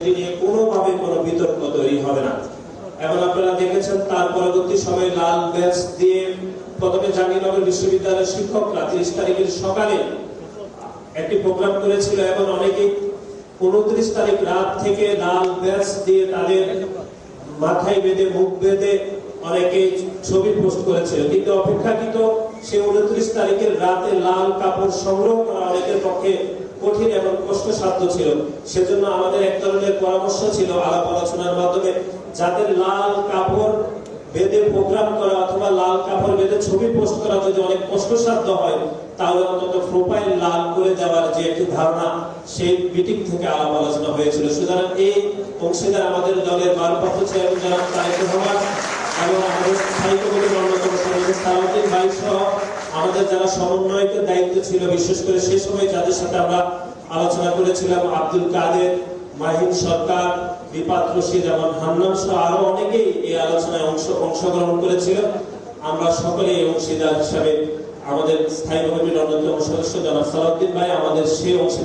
নিয়ে কোনোভাবে কোনো বিতর্ক তৈরি হবে না। এবং আপনারা দেখেছেন তার পরবর্তী সময়ে লাল ব্যাজ দিয়ে প্রথমে জাহাঙ্গীরনগর বিশ্ববিদ্যালয়ের শিক্ষকরা 30 তারিখের সকালে একটি প্রোগ্রাম করেছিল এবং অনেকেই 29 তারিখ রাত থেকে লাল ব্যাজ দিয়ে তাদের মাথায় বেঁধে মুখ বেঁধে অনেকে ছবি পোস্ট করেছিল, কিন্তু অপেক্ষাকৃত সে 29 তারিখের রাতে লাল কাপড় সংগ্রহ করা অনেকের পক্ষে কঠিন এবং কষ্টসাধ্য ছিল। সেজন্য আমাদের এক ধরনের পরামর্শ ছিল আলাপ আলোচনার মাধ্যমে, যাদের লাল কাপড় বেঁধে প্রোগ্রাম করা অথবা লাল কাপড় বেঁধে ছবি পোস্ট করা যদি অনেক কষ্টসাধ্য হয়, তাহলে অন্তত প্রোফাইল লাল করে দেওয়ার যে একটি ধারণা, সেই মিটিং থেকে আলাপ আলোচনা হয়েছিল। সুতরাং এই অংশীদার আমাদের দলের ভারপ্রাপ্ত চেয়ারম্যান জনাব তারেক রহমান এবং আমাদের স্থায়ী কমিটির অন্যতম সদস্য সালাউদ্দিন ভাই সহ আমাদের যারা সমন্বয়কের দায়িত্ব ছিল, বিশেষ করে সেই সময় যাদের সাথে আমরা আলোচনা করেছিলাম, আব্দুল কাদের, মাহিন সরকার, বিপাত রশিদ এবং হান্নান সহ আরো অনেকেই এই আলোচনায় অংশগ্রহণ করেছিল। আমরা সকলে এই অংশীদার হিসাবে আমাদের স্থায়ী কমিটির অন্যতম সদস্য জনাব সালাউদ্দিন ভাই আমাদের সেই অংশ